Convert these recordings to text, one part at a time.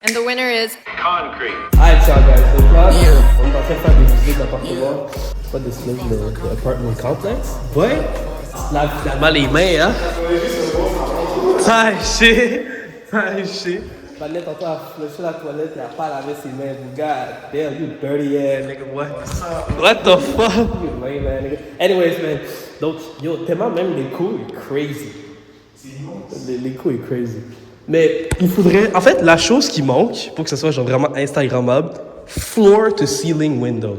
And the winner is Concrete. Alright, ciao guys. Donc là, on est en train de faire des visites d'appartements. C'est pas des slums, mais apartment complex. Ouais. Lave finalement les mains, hein. Ça shit. Ça shit. Fallait tantôt à flusher la toilette et à pas laver ses mains. God damn, you dirty ass nigga. What the fuck? You lame ass nigga. Anyways, man. Donc, yo, tellement même les coups est crazy. Les coups est crazy. Mais il faudrait... En fait, la chose qui manque pour que ce soit genre vraiment Instagrammable, floor to ceiling windows.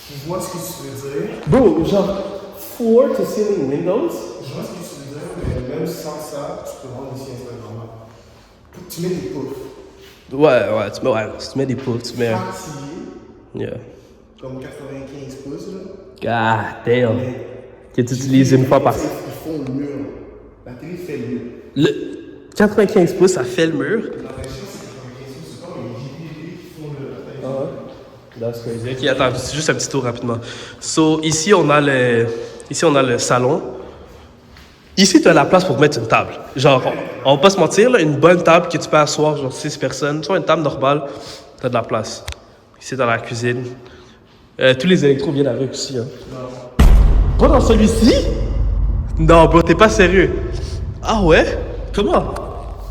Je vois ce que tu veux dire. Bro, genre, floor to ceiling windows? Je vois ce que tu veux dire, mais même sans ça, tu peux rendre ici Instagram. Tu mets des poufs. Ouais, tu mets des pouces, tu mets... Partillés, Yeah. comme 95 pouces, là. God damn. Que tu utilises une fois par... Ils font le mur. La télé fait le mur. Le 95 pouces, ça fait le mur. La vraie chose, c'est que 95 pouces, c'est comme les JPG qui font le... Ah ouais? That's crazy. Ok, attends, c'est juste un petit tour rapidement. So, ici, on a le salon. Ici, tu as la place pour mettre une table. Genre, on va pas se mentir, là, une bonne table que tu peux asseoir, genre 6 personnes. Soit une table normale, tu as de la place. Ici, dans la cuisine. Tous les électros viennent avec aussi. Hein. Pas dans celui-ci? Non, bro, t'es pas sérieux. Ah ouais? Comment?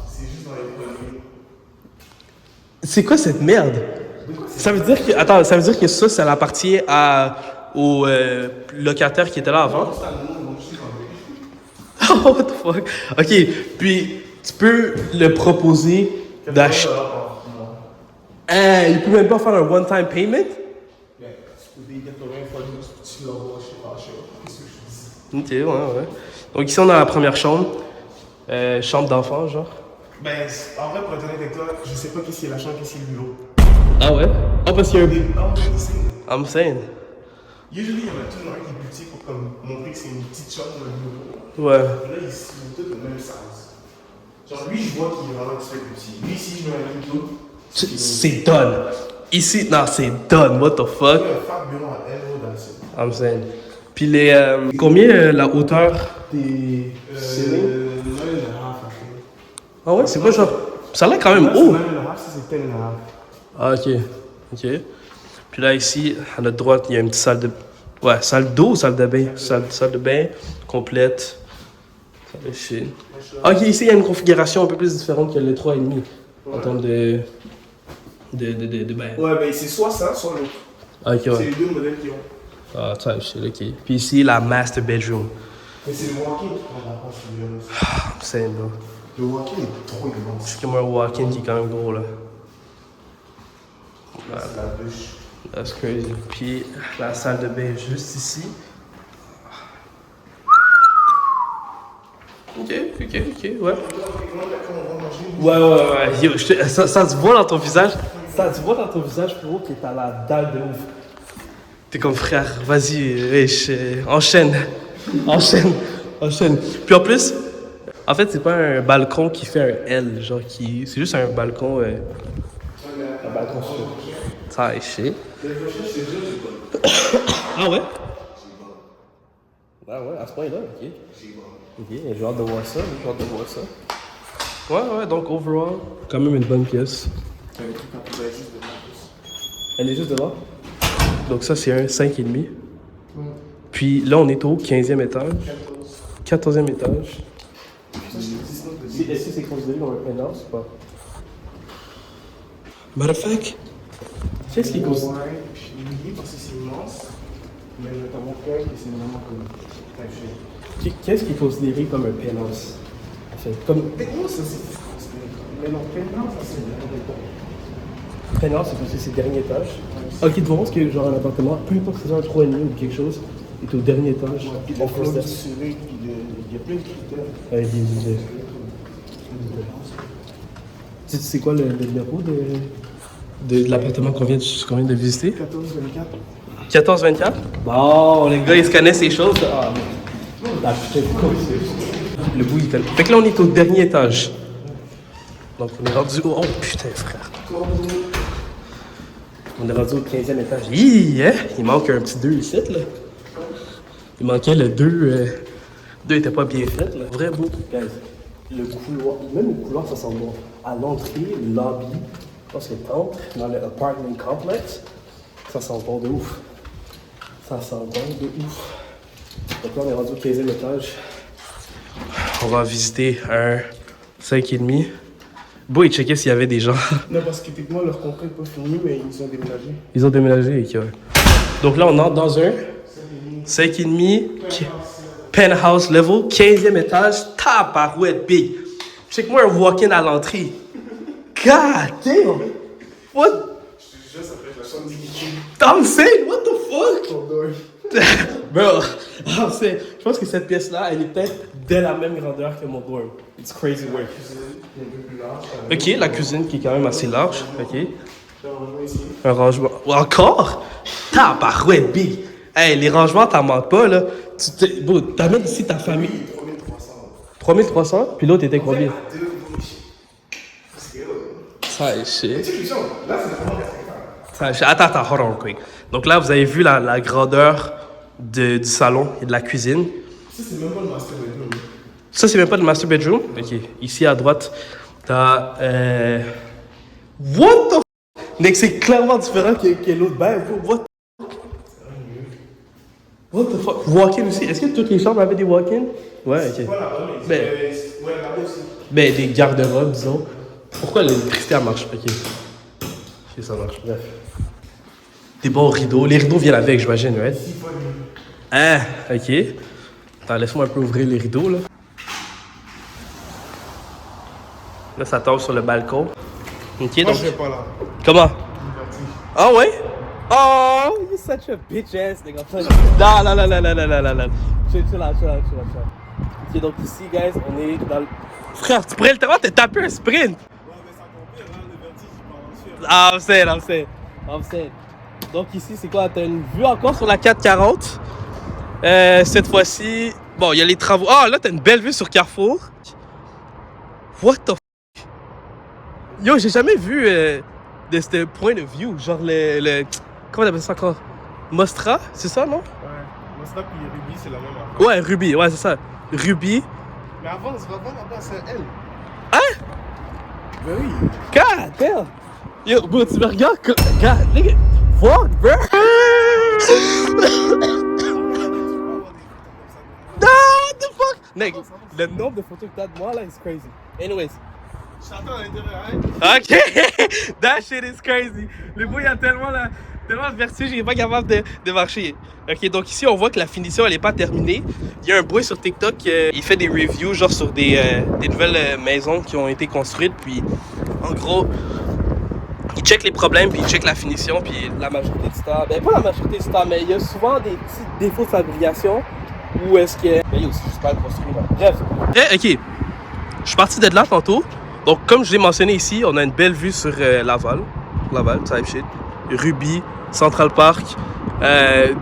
C'est juste dans les produits. C'est quoi cette merde? Ça veut dire que... Attends, ça veut dire que ça appartient au locataire qui était là avant? Oh, what the fuck? Ok, puis tu peux le proposer d'acheter... Il peut même pas faire un one-time payment? Tu peux payer 80 fois juste, tu l'envoies chez Qu'est-ce que je dis? Ok, ouais. Donc ici, on a la première chambre. Chambre d'enfant, genre. Ben, en vrai, pour être honnête avec toi, je sais pas qu'est-ce qui est la chambre, qu'est-ce qui est le bureau. Ah ouais? Ah, parce qu'il y a un... Ah, ouais, c'est... I'm saying. Usually, il y en a toujours un qui est plus petit pour comme, montrer que c'est une petite chambre dans le bureau. Ouais. Là, ils sont tous de même size. Genre, lui, je vois qu'il est vraiment très petit. Lui, si je mets un link C'est done. Ici, non, c'est done. What the fuck? il y a un fat bureau à elle, dans le site. I'm saying. Puis les... combien la hauteur des... 9,5 Ah ouais, c'est pas genre... Ça a l'air quand même haut. 9,5, ça c'est 10,5. Ah, ok. Puis là, ici, à notre droite, il y a une petite salle de... Ouais, salle d'eau ou salle de bain? Salle de bain complète. Salle de chine. Ok, ici, il y a une configuration un peu plus différente que le 3,5 en termes de bain. Ouais, ben c'est soit ça, soit l'autre. Ok, C'est ouais. les deux modèles qui ont. Ah, type shit, ok. Puis ici, la master bedroom. Mais c'est le walk-in qui prend la place du bureau. I'm saying, bro. Le walk-in est trop immense. C'est comme un walk-in qui est quand même gros, là. Là, c'est la bûche. That's crazy. Puis la salle de bain est juste ici. Ok, ouais. Ouais. Yo, ça se voit dans ton visage. Ça se voit dans ton visage, frérot, que t'as la dalle de ouf. T'es comme frère, vas-y, wesh, enchaîne. Puis en plus, en fait, c'est pas un balcon qui fait un L, genre qui... C'est juste un balcon... Un balcon sur... Ça, shit. Ah ouais? Ah ouais, à ce point-là, ok. Ok, j'ai hâte de voir ça, Ouais, donc overall, quand même une bonne pièce. Elle est juste devant? Donc ça, c'est un 5,5. Puis là, on est au 15e étage. 14e étage. Est-ce que c'est considéré comme un penthouse ou pas? Matter of fact, qu'est-ce qui est considéré? Ouais, puis parce que c'est immense. Mais notamment que c'est vraiment comme. Qu'est-ce qui est considéré comme un penthouse? En fait, comme... Techniquement, ça c'est. Mais non, maintenant, ça c'est. Penthouse, c'est parce que c'est le dernier étage. Ok, tu vas voir ce que genre un appartement, peu importe si c'est un 3,5 ou quelque chose, est au dernier étage. Puis le flow assuré, puis il y a plein de critères. Ouais, tu sais quoi le numéro de l'appartement qu'on vient de visiter? 14-24. 14-24? Bon, les gars, ils se connaissent ces choses. Ah, putain, le bout, il fait... Fait que là, on est au dernier étage. Donc, on est rendu au... Oh, putain, frère. On est rendu au 15e étage. Hein? Il manque un petit 2 ici, là. Il manquait le 2. 2 était pas bien fait, là. Vrai beau. Guys, Le couloir, même le couloir, ça sent bon. À l'entrée, le lobby, je pense que t'entres dans le apartment complex, ça sent bon de ouf. Ça sent bon de ouf. Donc là, on est rendu au 15e étage. On va visiter un 5,5. Bon, il checkait s'il y avait des gens. Non, parce que techniquement, leur contrat n'est pas fini, mais ils ont déménagé. Ils ont déménagé, ok, ouais. Donc là, on entre dans un 5,5 penthouse level, 15e étage, tabarouette big. Check-moi un walk-in à l'entrée. God damn! What? Je te jure, ça fait la chambre d'Iggy. I'm saying, what the fuck? Ton deuil. Bro, je pense que cette pièce-là, elle est peut-être de la même grandeur que mon dorm. It's crazy work. Ok, la cuisine qui est quand même assez large. Ok. Un rangement. Encore? Tabarouette big. Hey, les rangements, t'en manques pas, là. Bro, t'amènes ici ta famille. 3300? Puis l'autre était combien? Ça est shit. Attends, hold on quick. Donc là, vous avez vu la grandeur du salon et de la cuisine. Ça, c'est même pas le master bedroom. Ça, c'est même pas le master bedroom? Ok. Ici, à droite, t'as... What the f***? Mec, c'est clairement différent que l'autre bain. What the fuck? Walk-in aussi. Est-ce que toutes les chambres avaient des walk-in? Ouais, ok. Ben, des garde-robes, disons. Pourquoi l'électricité, elle marche? Ok. Ok, ça marche. Bref. Des bons rideaux. Les rideaux viennent avec, j'imagine, right? Ah, ok. Attends, laisse-moi un peu ouvrir les rideaux, là. Là, ça tombe sur le balcon. Ok, Moi, donc... je vais pas là. Comment? Ah ouais? Oh, you're such a bitch ass nigga. Non. Chill out. Ok, donc ici, guys, on est dans le... Frère, tu pourrais littéralement te taper un sprint. Ouais, mais ça compte là, le vertige, il part en sueur. I'm saying. Donc ici, c'est quoi? T'as une vue encore sur la 440. Cette fois-ci, bon, il y a les travaux. Ah, là, t'as une belle vue sur Carrefour. What the f***? Yo, j'ai jamais vu de ce point de vue. Genre le... Comment on appelle ça encore? Mostra? C'est ça, non? Ouais. Mostra puis Ruby, c'est la même affaire. Ouais, Ruby. Ouais, c'est ça. Ruby. Mais avant, on se va pas là-bas, c'est elle. Hein? Ben oui. God damn! Yo, bro, tu me regardes comme... God, nigga. Fuck, bro! No, what the fuck? Nigga, le nombre de photos que t'as de moi, là, is crazy. Anyways. J'attends à l'intérieur, hein? Ok! That shit is crazy. Le bout, il y a tellement de vertige, il est pas capable de marcher. Ok, donc ici, on voit que la finition, elle est pas terminée. Il y a un boy sur TikTok, il fait des reviews, genre sur des nouvelles maisons qui ont été construites. Puis, en gros, il check les problèmes, puis il check la finition. Puis, la majorité du temps, ben pas la majorité du temps, mais il y a souvent des petits défauts de fabrication. Ou est-ce que. Ben, il y a aussi super construit, là. Bref. Ok, je suis parti de là tantôt. Donc, comme je l'ai mentionné ici, on a une belle vue sur Laval, type shit. Ruby, Central Park,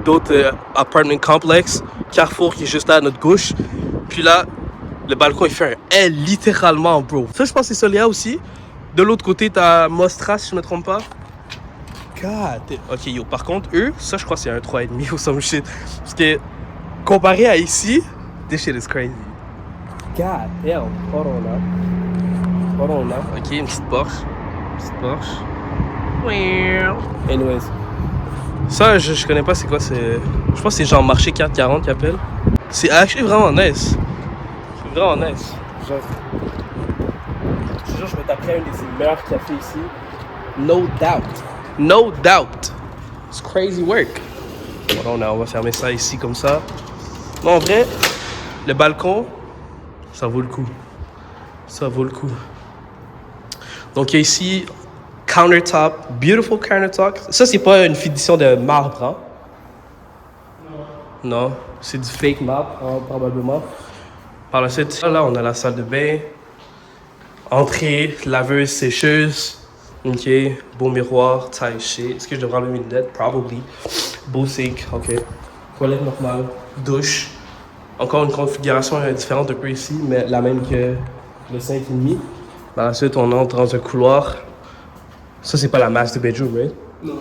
d'autres apartment complexes, Carrefour qui est juste là à notre gauche. Puis là, le balcon il fait un L littéralement, bro. Ça, je pense que c'est Solia aussi. De l'autre côté, t'as Mostra, si je me trompe pas. God. Ok, yo, par contre, eux, ça, je crois que c'est un 3,5 ou some shit. Parce que, comparé à ici, this shit is crazy. God damn. Hold on là. Ok, une petite Porsche. Anyways. Ça, je connais pas c'est quoi, c'est... Je pense que c'est genre marché 440 qu'ils appellent. C'est actually vraiment nice. C'est vraiment nice. Genre... Je te jure, je me taperais un des meilleurs cafés ici. No doubt. It's crazy work. Bon, on va fermer ça ici comme ça. Mais en vrai, le balcon, ça vaut le coup. Donc, il y a ici, countertop, beautiful countertop. Ça, c'est pas une finition de marbre, hein? Non, c'est du fake marbre, hein, probablement. Par la suite, là, on a la salle de bain. Entrée, laveuse, sécheuse. Ok, beau miroir, taille shit. Est-ce que je devrais enlever mes lunettes? Probably. Beau sink, ok. Toilette normale, douche. Encore une configuration différente un peu ici, mais la même que le 5,5. Par la suite, on entre dans un couloir. Ça, c'est pas la master bedroom, right? Non.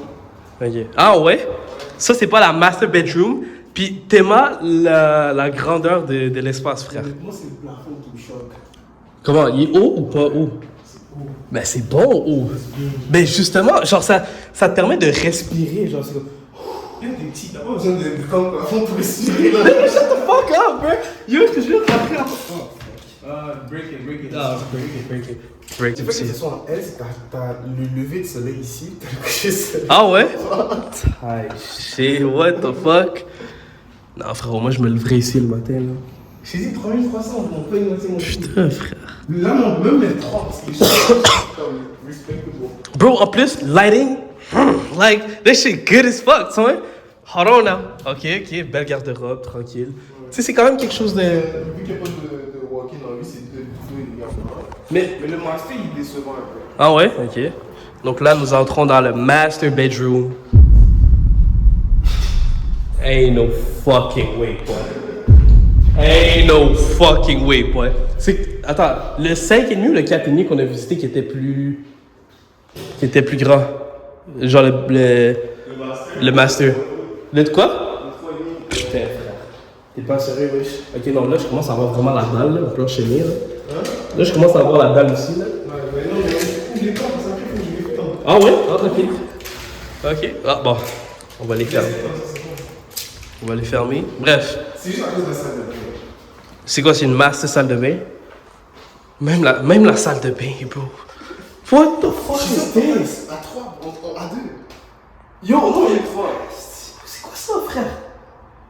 Ok. Ah ouais? Ça, c'est pas la master bedroom. Puis, t'aimes la grandeur de l'espace, frère. Moi, c'est le plafond qui me choque. Comment? Il est haut ou pas haut? Ben c'est bon haut. Ben justement, genre ça te permet de respirer, genre c'est comme... Il y a des petits, t'as pas besoin de comme avant pour respirer là. Shut the fuck up, bro! Yo, je te jure, après... Break it. Ah, break it. Break Le it fait que ce aussi. soit en S, t'as le lever de soleil ici, t'as le coucher de soleil. Ah ouais? Ay, shit, what the fuck? Non, frérot, moi je me leverais ici le matin, là. J'ai dit 3300, on peut moitié mon Putain, frère. Là, on peut même les 3 parce que je suis comme respectable. Bro, en plus, lighting, like, this shit good as fuck, tu vois? Hold on now. Ok, belle garde-robe, tranquille. Tu sais, c'est quand même quelque chose de... Vu qu'il n'y a pas de walk-in dans lui, c'est de les garde-robes. Mais le master, il est décevant un peu. Ah ouais? Ok. Donc là, nous entrons dans le master bedroom. Ain't no fucking way, boy. Ain't no fucking way, boy. Attends, le 5,5 ou le 4,5 qu'on a visité qui était plus grand? Genre le master. Le de quoi? Putain, frère. T'es pas sérieux, wesh? Ok, non, là, je commence à avoir vraiment la dalle, là. On peut enchaîner, là. Là, je commence à avoir la dalle aussi, là. Ouais, mais non, mais il est temps, ça fait que je vais temps. Ah ouais? Ah, tranquille. Ok. Ah, bon. On va les fermer. On va les fermer. Bref. C'est juste à cause de ça. C'est quoi, c'est une master salle de bain? Même la salle de bain, bro. What the fuck is this? À 3, à 2. Yo, non, il y a 3. C'est quoi ça, frère?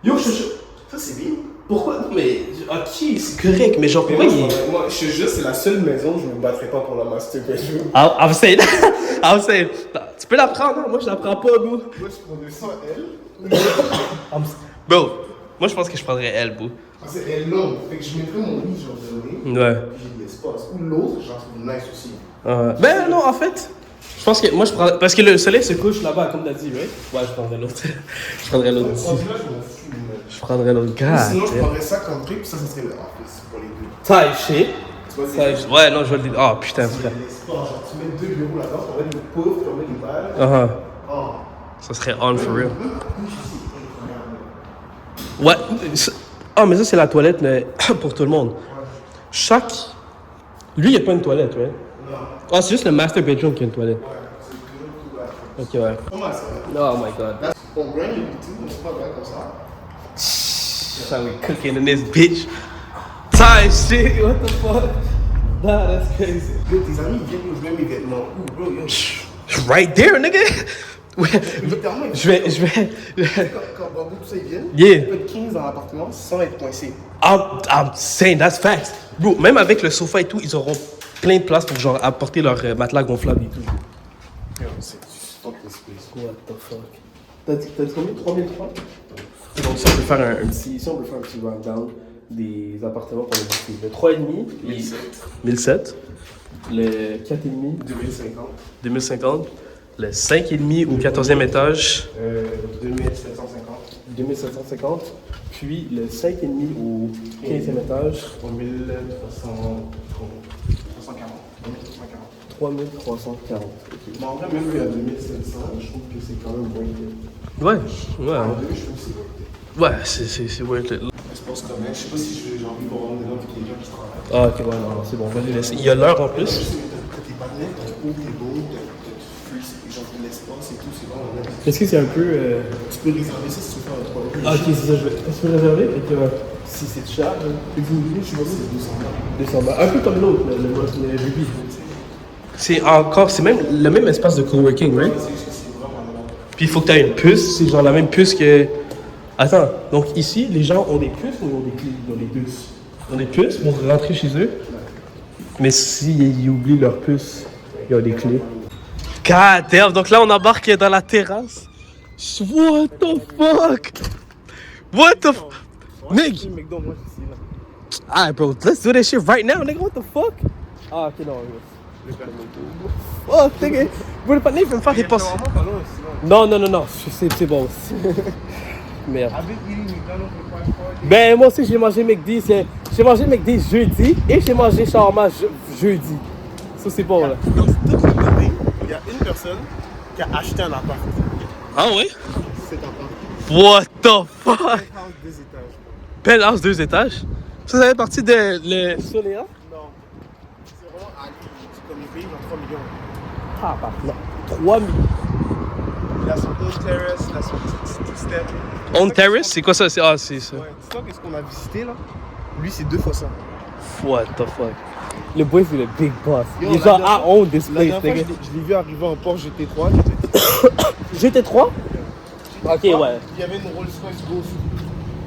Yo, Ça, c'est bien. pourquoi? Non, mais, ok, c'est correct, mais genre, pourquoi il... Moi, je te jure, c'est la seule maison où je me battrais pas pour la master bedroom. I'm saying, I'm saying, tu peux la prendre, hein? Moi je la prends pas, bro. Moi, je prenais ça, elle. Bro, moi je pense que je prendrais elle, bro. Parce qu'elle est longue. Fait que je mettrais mon lit, genre, de nez. Ouais. Puis j'ai de l'espace. Ou l'autre, j'en trouve nice aussi. Ben non, en fait, je pense que moi je prendrais, parce que le soleil se couche là-bas, comme t'as dit, right? Ouais, je prendrais l'autre. Je prendrais l'autre aussi. Rendu là, je m'en fous, mais... Je prendrais l'autre gars. Sinon, je prendrais ça comme truc, puis ça serait le office pour les deux. Taille shit. Tu vois, Ouais, non, je vais le dire. Oh putain, frère. l'espace, genre, tu mets 2 bureaux là-dedans, tu mets le pauvre, tu mets les balles. Oh. Ça serait on for real. Ouais. Ah, mais ça, c'est la toilette mais pour tout le monde. Chaque. Lui, il n'y a pas une toilette, ouais? Non. Ah, c'est juste le master bedroom qui a une toilette. Ouais, c'est toujours tout Ok, là. ouais. Comment ça? Oh my god. On grind le tout, on se parle comme ça. That's how we cooking in this bitch. Time shit. What the fuck? Nah, that's crazy. Yo, tes amis, ils viennent, je mets mes vêtements. Ouh, bro, yo. Right there, nigga. Ouais. Littéralement, Je vais. Quand Bambou, tout ça, ils viennent, Yeah. il peut être 15 dans l'appartement sans être coincé. I'm saying that's facts. Bro, même avec le sofa et tout, ils auront plein de place pour genre apporter leur matelas gonflable et tout. Yo, c'est du stock de space. What the fuck? T'as dit combien? 3003? Donc ça, on peut faire un petit... Ici, on peut faire un petit rundown des appartements qu'on a visités. Le 3,5, 1007. Le 4,5, 2050. 2050. Le 5,5 au 14e étage, 2750. 2750. Puis le 5,5 au 15e étage, 3340. Mais en vrai, même lui à 2700, je trouve que c'est quand même moins que. Ouais, En deux, je trouve que c'est moins que. Ouais, c'est worth it. Espace commun. Je sais pas si j'ai envie de voir des gens avec des gens qui travaillent. Ah, ok, ouais, non, c'est bon, on va les laisser. Il y a l'heure en plus. T'as tes panneaux, t'as haut, t'es beau, t'as free, genre de l'espace et tout, c'est vraiment nice. Est-ce que c'est un peu. Tu peux réserver ça si tu veux faire un 3 Ah, ok, c'est ça, je vais. Est-ce que tu peux réserver? Ok, ouais. Si c'est cher, Et vous voulez, je vois c'est 200 $. 200 balles. Un peu comme l'autre, le Ruby. C'est encore, c'est même le même espace de coworking, right? C'est juste que c'est vraiment long. Puis il faut que tu aies une puce, c'est genre la même puce que. Attends, donc ici, les gens ont des puces ou ils ont des clés? Ils ont des puces. Ils ont des puces pour rentrer chez eux. Mais s'ils oublient leur puce, ils ont des clés. God damn, donc là on embarque dans la terrasse. What the fuck? What the fuck? Nigga! McDo, moi, c'est là. Alright, bro, let's do that shit right now, nigga. What the fuck? Ah, ok, non. Oh, nigga. Bro, le panier, il veut me faire des passes. Non, c'est bon. Merde. Ben, moi aussi, j'ai mangé McD. J'ai mangé McD jeudi et j'ai mangé shawarma jeudi. Ça, c'est bon, là. Dans toute cette année, il y a une personne qui a acheté un appart. Ah, ouais? Cet appart. What the fuck? House 2 étages. Penthouse 2 étages. Ça fait partie de le Soléa? Non. à 3 millions. Ah, par là. 3 millions. Il a son own terrace, il a son petit step. On terrace, c'est quoi ça? C'est ça. Ouais, tu sais qu'est-ce qu'on a visité là? Lui, c'est 2 fois ça. What the fuck? Le boy, c'est le big boss. Yo, Il est la genre, dernière I own this La place, dernière nigga. fois, je l'ai vu arriver en Porsche GT3. GT3? Ok, ouais. Il y avait une Rolls-Royce Ghost.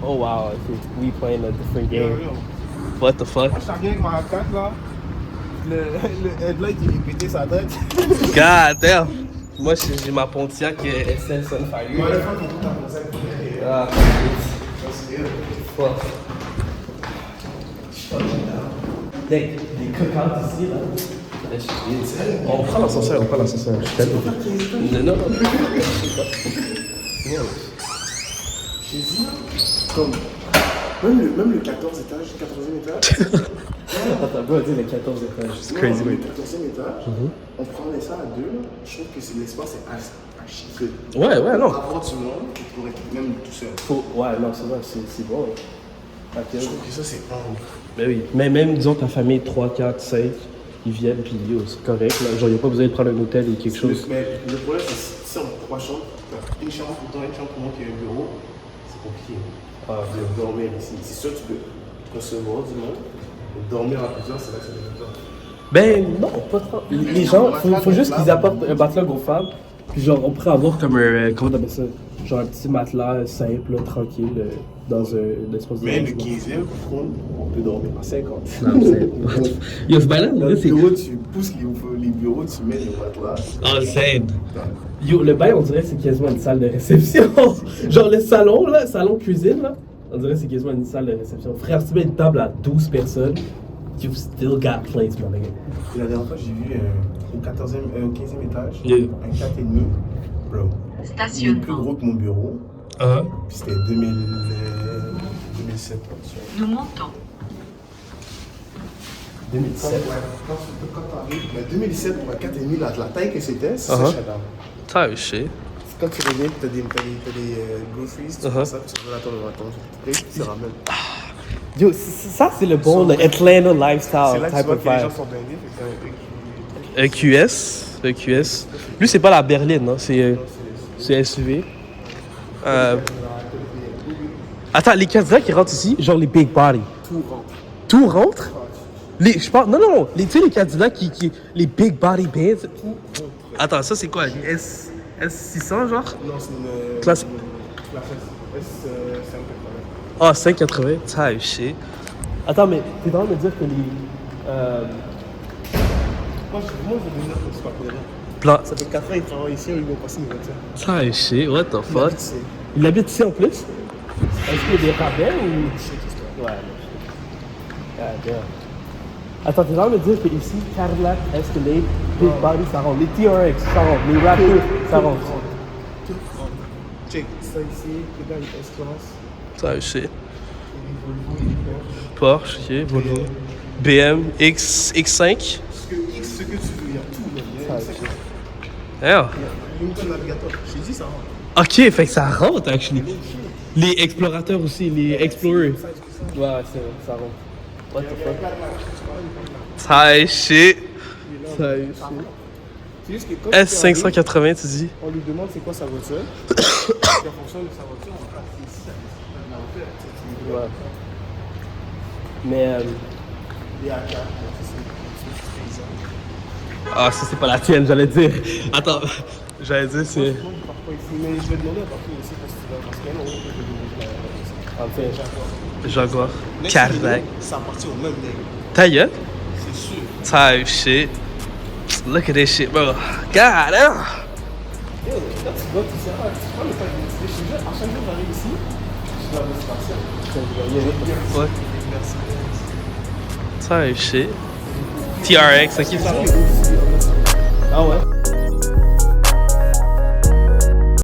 Oh wow, we playing a different Yo, game. yo. What the fuck? Moi, je t'arrive avec ma 4 là. Le headlight, il est pété sa tête. God damn! Moi, j'ai ma Pontiac SL Sunfire. Moi, la fois qu'on tout a pensé avec Ah, c'est fuck. Des cookouts ici, là. On prend l'ascenseur, Je t'aime. Non. J'ai dit, comme, même le 14 étage, 14e étage. Attends, bro, dis le 14 étages. C'est crazy, oui. Le 14e étage, on prenait ça à 2. Je trouve que l'espace est archi good. Ouais, non. Pour avoir du monde, pour être même tout seul. Ouais, non, c'est vrai, c'est bon. Ok. Je trouve que ça, c'est humble. Ben oui. Mais même, disons, ta famille 3, 4, 5, ils viennent, puis yo, c'est correct. Là. Genre, il n'y a pas besoin de prendre un hôtel et quelque chose. Mais le problème, c'est que si on a 3 chambres, t'as une chambre pour toi, une chambre pour moi qui a un bureau, c'est compliqué. De dormir ici. C'est sûr que tu peux recevoir du monde. Dormir à plusieurs, c'est là que ça devient dur. Ben non, pas trop. Les gens, faut juste qu'ils apportent un matelas gonflable. Puis genre, on pourrait avoir comme un, comment t'appelles ça? Genre un petit matelas simple, là, tranquille, dans un espace de Mais le logement. 15e, par contre, on peut dormir à 50. Non, c'est... Yo, ce bail-là, Dans le c'est... bureau, tu pousses les bureaux, tu mets le matelas. Oh, c'est... Yo, le bail, on dirait que c'est quasiment une salle de réception. Genre le salon, là, salon cuisine, là, on dirait que c'est quasiment une salle de réception. Frère, si tu mets une table à 12 personnes, you've still got place, mon gars. Et la dernière fois, j'ai vu au 15e étage, Yeah. un 4,5, bro. Il est plus Stationnement. gros que mon bureau, Ah. puis c'était 2007. Nous montons. 2007. Quand t'arrives, mais 2007 pour un 4,5, la taille que c'était, c'est ça, Uh-huh. shut down. T'as shit. Quand tu reviens, t'as des groceries, tu prends ça, puis tu vas attendre le matin, tu te ramènes. Yo, ça, c'est le bon, le Atlanta lifestyle C'est là que tu type vois of que les gens vibe. sont blindés, fait que EQS. Lui, c'est pas la berline, non? C'est SUV. Attends, les Cadillacs qui rentrent ici, genre les big body. tout rentre. Tout rentre? Je parle, non. Tu sais, les Cadillacs les big body bands. Attends, ça, c'est quoi? Une S600, genre? Non, c'est une Classe. classe S, c'est un peu problème. Ah, 580. T'as shit. Attends, mais t'es en train de me dire que les... Moi, je veux devenir principal coréen. Plan... Ça fait 4 ans qu'ils travaillent ici, ils vont passer une voiture. T'as shit, what the fuck? Il habite ici en plus? Est-ce qu'il y a des rabais ou... Ouais, God damn. Attends, t'es en train de me dire que ici, Cadillac, Escalade, Big Body, ça rentre. Les TRX, ça rentre. Les Raptors, ça rentre. Tout rentre. Check, ça ici, le gars, il est S-Class. T'as shit. Il est Volvo, il est Porsche. Porsche, ok, Volvo. BM, X5. Ce que tu veux, il y a tout, là. Il y a Yeah. Lincoln Navigator. Je t'ai dit, ça rentre. Ok, fait que ça rentre, actually. Les explorateurs aussi, les Explorers. Ouais, c'est vrai, ça rentre. What the fuck? T'as shit. T'as shit. C'est juste que quand tu arrives, S580, tu dis? on lui demande c'est quoi sa voiture. Et en fonction de sa voiture, on passe ici, à la hauteur. Tu sais, Ouais. Mais... les AK, c'est paysan. Ah, ça, c'est pas la tienne, j'allais dire. Attends, j'allais dire, c'est... Moi, je pars pas ici, mais je vais demander à partir ici parce que là, on peut déménager la Jaguar. Next Cadillac. video, ça appartient au même nègre. Ta gueule? C'est sûr. Type shit. Look at this shit, bro. God damn. Yo, là, tu vois, tu sais, tu prends le temps de je te jure, à chaque jour, j'arrive ici, je la vois se passer. What? Type shit. TRX, ok, ça va. Ah ouais?